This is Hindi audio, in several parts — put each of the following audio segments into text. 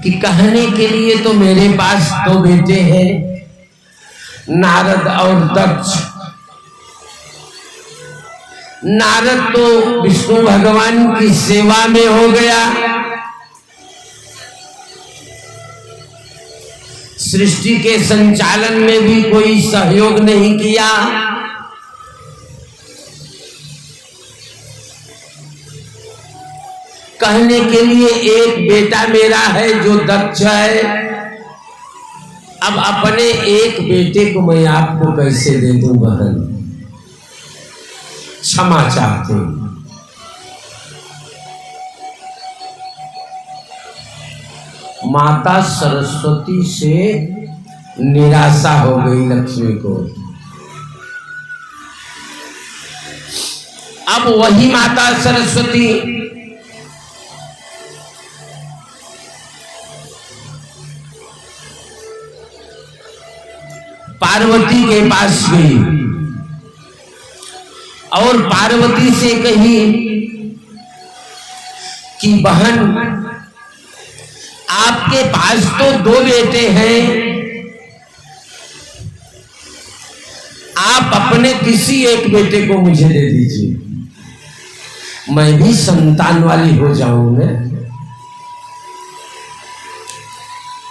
कि कहने के लिए तो मेरे पास दो बेटे हैं, नारद और दक्ष। नारद तो विष्णु भगवान की सेवा में हो गया, सृष्टि के संचालन में भी कोई सहयोग नहीं किया। कहने के लिए एक बेटा मेरा है जो दक्ष है। अब अपने एक बेटे को मैं आपको कैसे दे दूं बहन, क्षमा चाहते हैं। माता सरस्वती से निराशा हो गई लक्ष्मी को। अब वही माता सरस्वती पार्वती के पास गई और पार्वती से कही कि बहन, आपके पास तो दो बेटे हैं, आप अपने किसी एक बेटे को मुझे दे दीजिए, मैं भी संतान वाली हो जाऊंगा।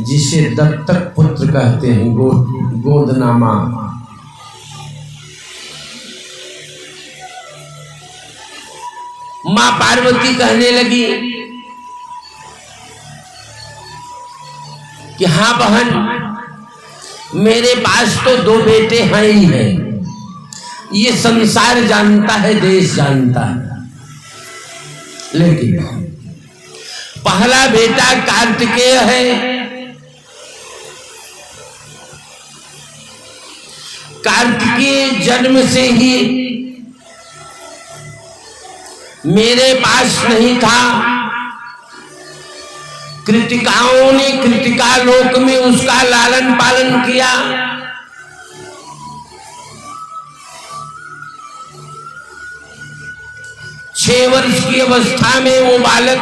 जिसे दत्तक पुत्र कहते हैं, गोदनामा। मां पार्वती कहने लगी कि हाँ बहन, मेरे पास तो दो बेटे हैं ही हैं, ये संसार जानता है, देश जानता है। लेकिन पहला बेटा कार्तिकेय है। कार्तिकेय जन्म से ही मेरे पास नहीं था। कृतिकाओं ने कृतिका लोक में उसका लालन पालन किया। छह वर्ष की अवस्था में वो बालक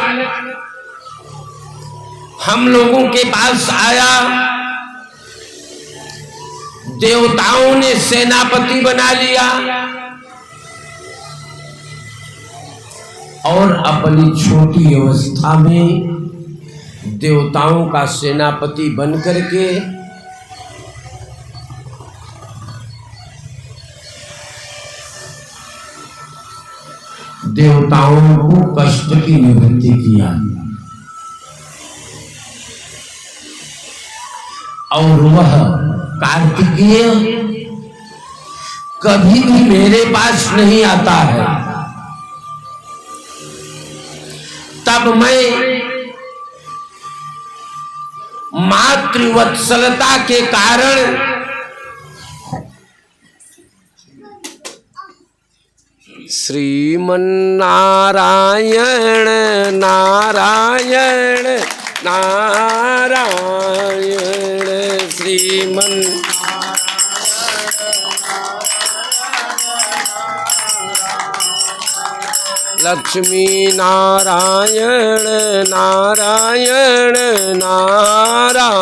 हम लोगों के पास आया। देवताओं ने सेनापति बना लिया और अपनी छोटी अवस्था में देवताओं का सेनापति बनकर के देवताओं को कष्ट की निवृत्ति किया। और वह कार्तिकेय कभी भी मेरे पास नहीं आता है। तब मैं मातृवत्सलता के कारण श्रीमन नारायण नारायण नारायण श्रीमन लक्ष्मी नारायण नारायण नारायण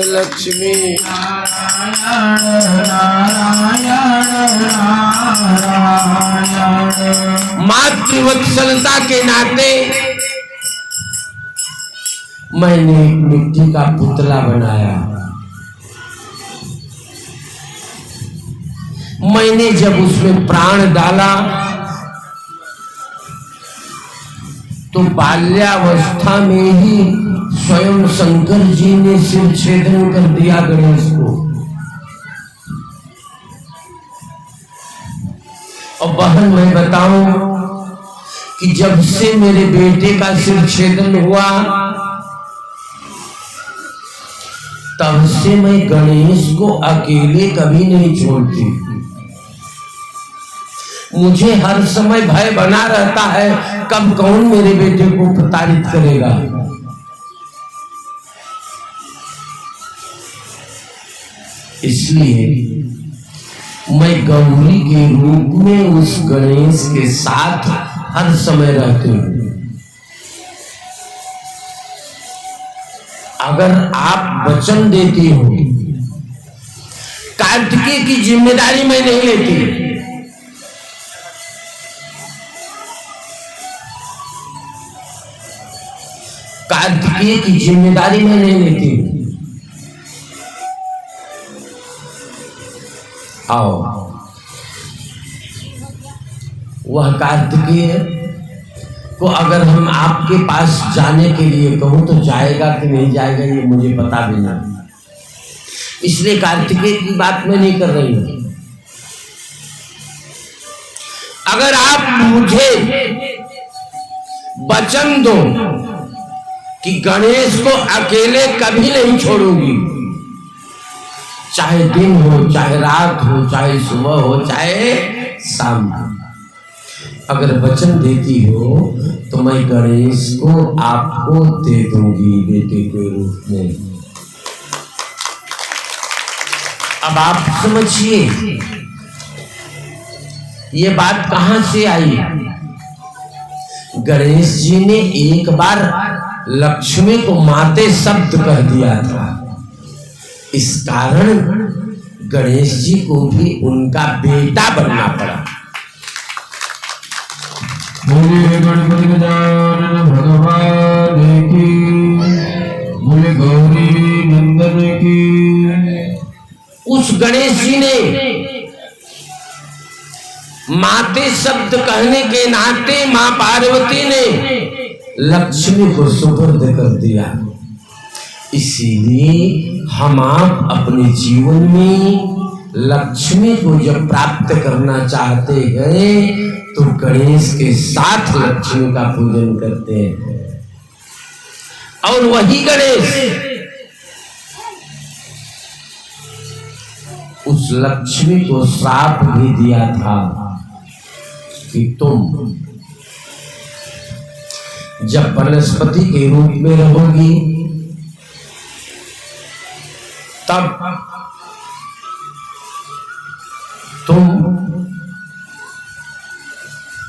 लक्ष्मी मातृवत्सलता के नाते मैंने एक मिट्टी का पुतला बनाया। मैंने जब उसमें प्राण डाला तो बाल्यावस्था में ही स्वयं शंकर जी ने सिर छेदन कर दिया गणेश को। और बहन मैं बताऊं कि जब से मेरे बेटे का सिर छेदन हुआ तब से मैं गणेश को अकेले कभी नहीं छोड़ती। मुझे हर समय भय बना रहता है कब कौन मेरे बेटे को प्रताड़ित करेगा। इसलिए मैं गौरी के रूप में उस गणेश के साथ हर समय रहती हूँ। अगर आप वचन देती हो, कार्तिकेय की जिम्मेदारी मैं नहीं लेती, कार्तिकेय की जिम्मेदारी मैं नहीं लेती। आओ, वह कार्तिकेय को अगर हम आपके पास जाने के लिए कहूं तो जाएगा कि नहीं जाएगा ये मुझे पता भी नहीं, इसलिए कार्तिकेय की बात मैं नहीं कर रही हूं। अगर आप मुझे वचन दो कि गणेश को अकेले कभी नहीं छोड़ूंगी, चाहे दिन हो, चाहे रात हो, चाहे सुबह हो, चाहे शाम हो, अगर वचन देती हो तो मैं गणेश को आपको दे दूंगी बेटे के रूप में। अब आप समझिए ये बात कहां से आई। गणेश जी ने एक बार लक्ष्मी को माते शब्द कह दिया था, इस कारण गणेश जी को भी उनका बेटा बनना पड़ा। बोले गणपति गजानन भगवान की, बोले गौरी नंदन की। उस गणेश जी ने माते शब्द कहने के नाते मां पार्वती ने लक्ष्मी को सुपुर्द कर दिया। इसीलिए हम आप अपने जीवन में लक्ष्मी को जब प्राप्त करना चाहते हैं तो गणेश के साथ लक्ष्मी का पूजन करते हैं। और वही गणेश उस लक्ष्मी को श्राप भी दिया था कि तुम जब वनस्पति के रूप में रहोगी तब तुम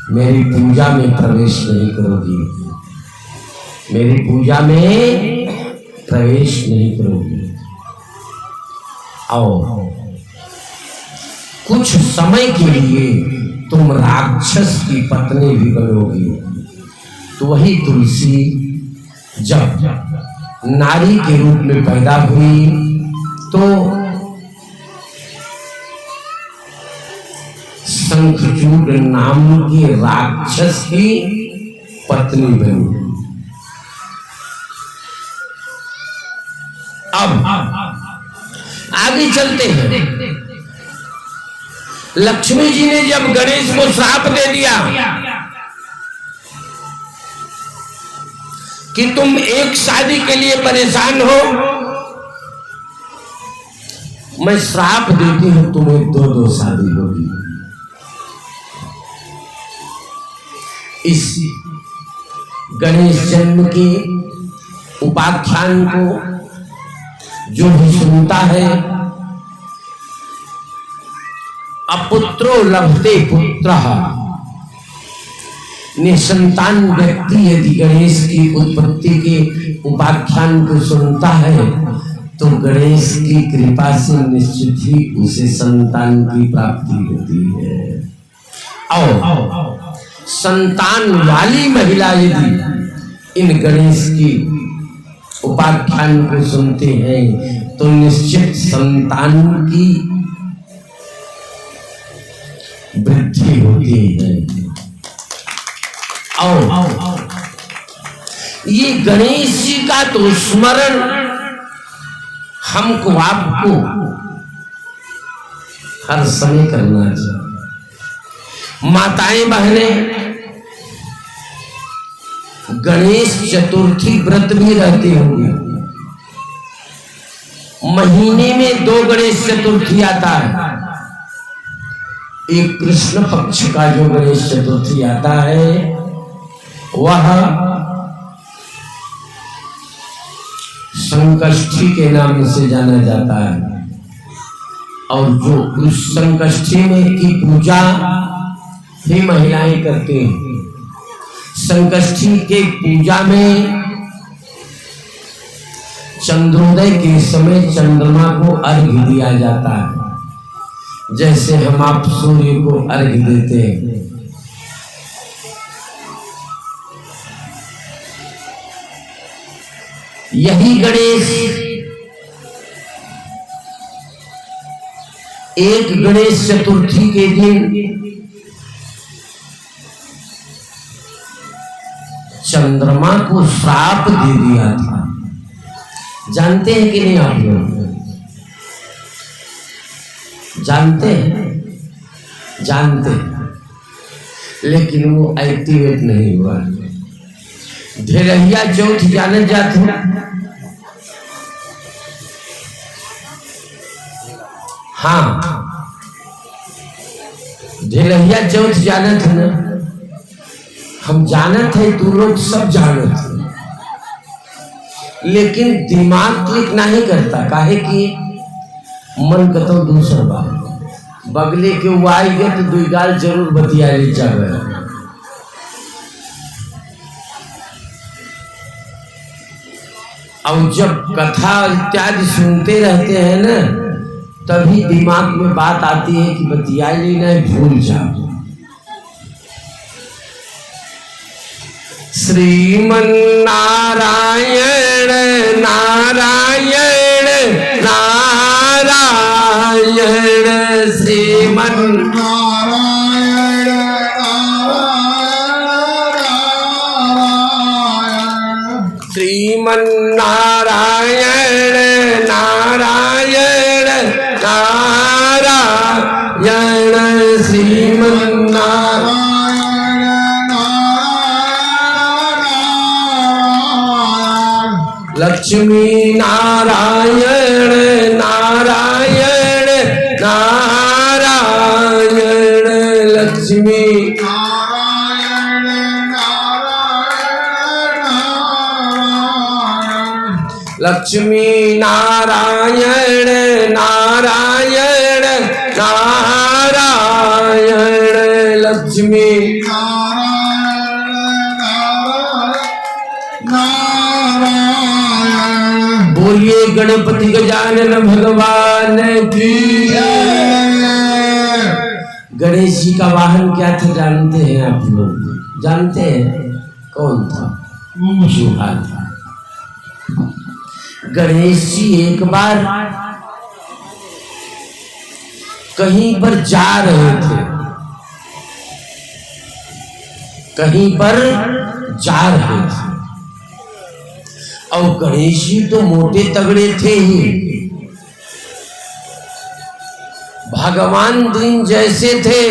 मेरी पूजा में प्रवेश नहीं करोगी, मेरी पूजा में प्रवेश नहीं करोगी। आओ, कुछ समय के लिए तुम राक्षस की पत्नी भी बनोगी। तो वही तुलसी जब नारी के रूप में पैदा हुई तो शंखचूड नाम के राक्षस की पत्नी बनी। अब आगे चलते हैं। लक्ष्मी जी ने जब गणेश को श्राप दे दिया कि तुम एक शादी के लिए परेशान हो, मैं श्राप देती हूं तुम्हें दो शादी होगी। इस गणेश जन्म के उपाख्यान को जो भी सुनता है, अपुत्रो लभते पुत्रः, निसंतान व्यक्ति यदि गणेश की उत्पत्ति के उपाख्यान को सुनता है तो गणेश की कृपा से निश्चित ही उसे संतान की प्राप्ति होती है। और संतान वाली महिला यदि इन गणेश की उपाख्यान को सुनते हैं तो निश्चित संतान की वृद्धि होती है। और ये गणेश जी का तो स्मरण हमको आपको हर समय करना चाहिए। माताएं बहनें गणेश चतुर्थी व्रत भी रहते होंगे। महीने में 2 गणेश चतुर्थी आता है। एक कृष्ण पक्ष का जो गणेश चतुर्थी आता है वह संकष्टी के नाम से जाना जाता है। और जो उस संकष्टी में की पूजा ही महिलाएं करती हैं। संकष्टी के पूजा में चंद्रोदय के समय चंद्रमा को अर्घ्य दिया जाता है, जैसे हम आप सूर्य को अर्घ्य देते हैं। यही गणेश एक गणेश चतुर्थी के दिन चंद्रमा को श्राप दे दिया था। जानते हैं कि नहीं आप लोग? जानते हैं, जानते हैं, लेकिन वो एक्टिवेट नहीं हुआ। धेरहिया चौथ जाने जाते हैं? हाँ, धेरहिया चौथ जाने थे ना? हम जानत है, तू लोग सब जानत है, लेकिन दिमाग क्लिक नहीं करता। काहे कि मन कतो दूसर बात बगले के वो आई गए तो दुई गाल जरूर बतिया ले जावे। अब जब कथा इत्यादि सुनते रहते हैं ना, तभी दिमाग में बात आती है कि बतिया लेना, भूल जाओ। श्रीमन नारायण नारायण नारायण, श्रीमन नारायण नारायण, श्रीमन नारायण नारायण नारायण, श्रीमन नारायण लक्ष्मी नारायण नारायण नारायण, लक्ष्मी नारायण नारायण, लक्ष्मी नारायण नारायण नारायण, लक्ष्मी नारायण। बोलिए गणपति गजानन भगवान की। गणेश जी का वाहन क्या था जानते हैं आप लोग? जानते हैं कौन था? चूहा था। गणेश जी एक बार कहीं पर जा रहे थे, कहीं पर जा रहे थे, और गणेश जी तो मोटे तगड़े थे ही। भगवान दिन जैसे थे